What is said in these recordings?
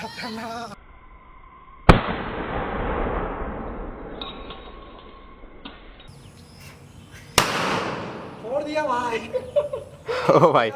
खतरनाक। छोड़ दिया भाई। ओ भाई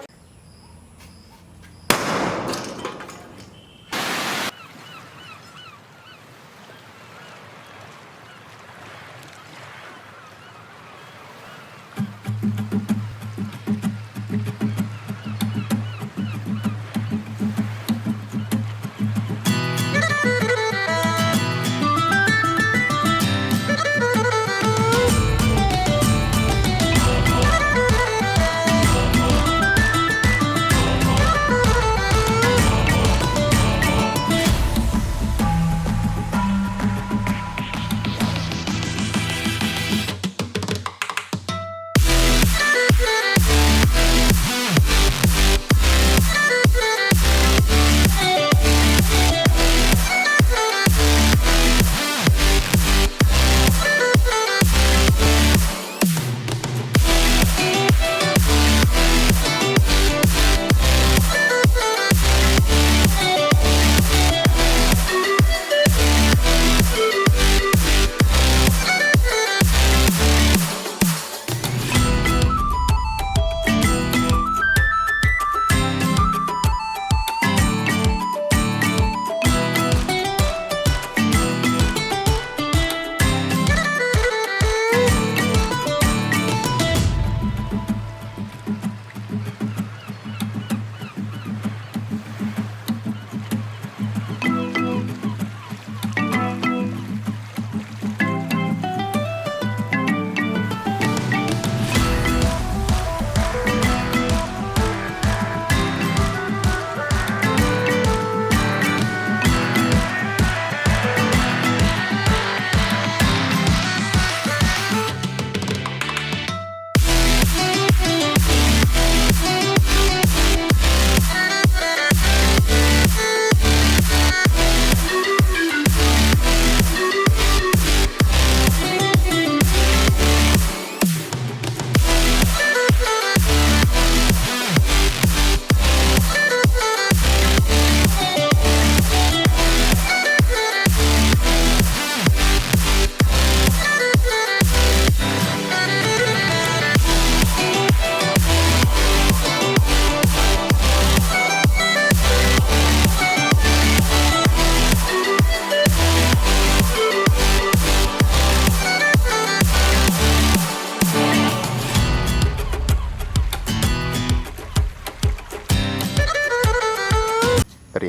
अरे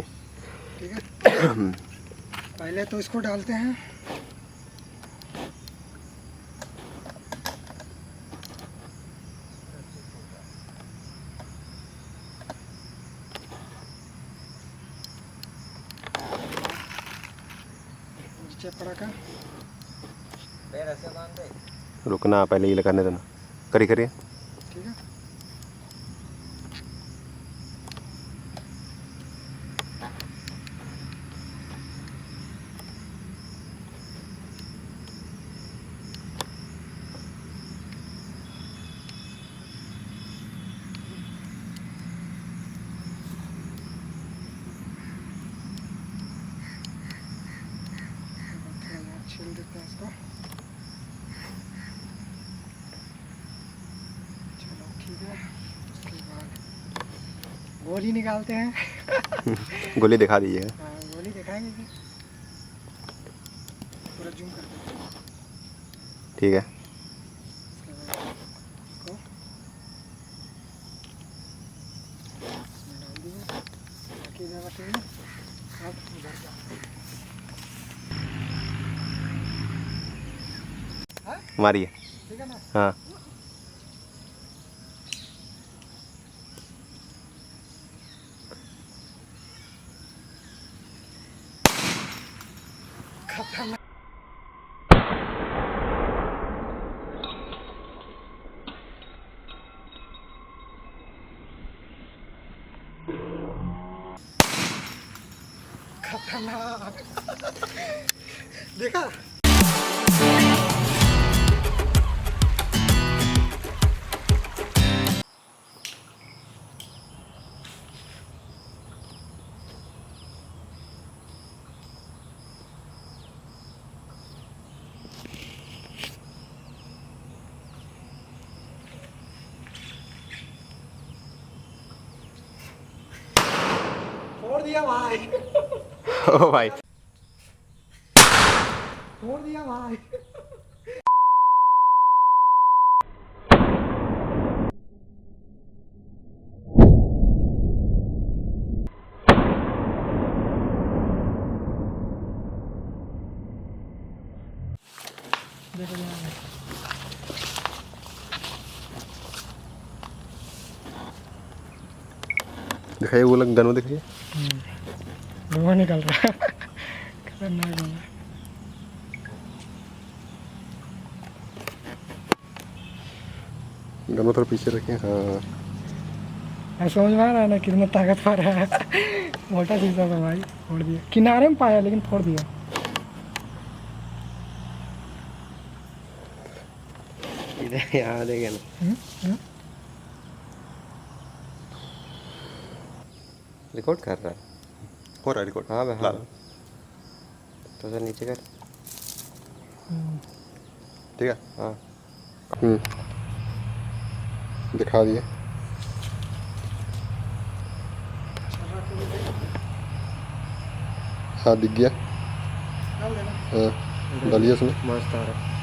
ठीक है। पहले तो इसको डालते हैं। चपड़ा का रुकना, पहले ये लगाने देना। करिए करिए। ठीक है। छील देते हैं इसको। चलो ठीक है। उसके बाद गोली निकालते हैं। गोली दिखा दीजिएगा। हाँ, गोली दिखाएंगे कि पूरा जूम कर देते हैं। ठीक है। उसके बाद इसको इसमें डाल दिए। बाकी जगह ठीक है। अब उधर जाओ। मारिए। ठीक है ना। हाँ खतरनाक। खतरनाक। देखा। छोड़ दिया भाई, ओ भाई छोड़ दिया भाई। देखो यहाँ दिखाइए वो लग गन दिखाइए। धुआं निकल रहा है, खतरनाक है। गन थोड़ा पीछे रखिए। हाँ मैं समझ में आ रहा है ना कितना ताकतवर है। मोटा शीशा था भाई, फोड़ दिया। किनारे में पाया लेकिन फोड़ दिया। इधर यहाँ देखे ना, रिकॉर्ड कर रहा है। हो रहा है रिकॉर्ड। हाँ भाई, ला हाँ लो। तो सर नीचे कर। ठीक है। हाँ दिखा दिए। हाँ दिख गया। हाँ डालिए उसमें। मस्त आ रहा है।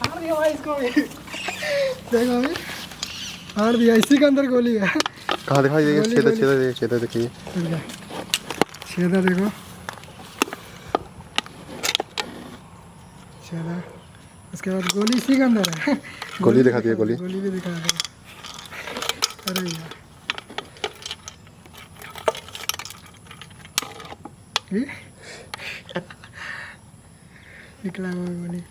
फाड़ दिया भाई इसको भी। देखो अभी फाड़ दिया, इसी के अंदर गोली है। कहाँ दिखाई देगा? गोली, छेदा गोली। छेदा देखिए, छेदा देखिए। रुक जा, छेदा देखो, छेदा। उसके बाद गोली इसी के अंदर है। गोली दिखा दिए, गोली। गोली भी दिखा दो। अरे यार ये निकला हुआ गोली।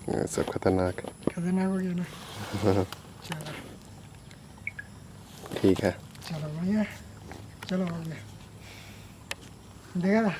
ये सब खतरनाक है। खतरनाक हो गया ना। चलो ठीक है। चलो बढ़िया, चलो हो गया। देखा था।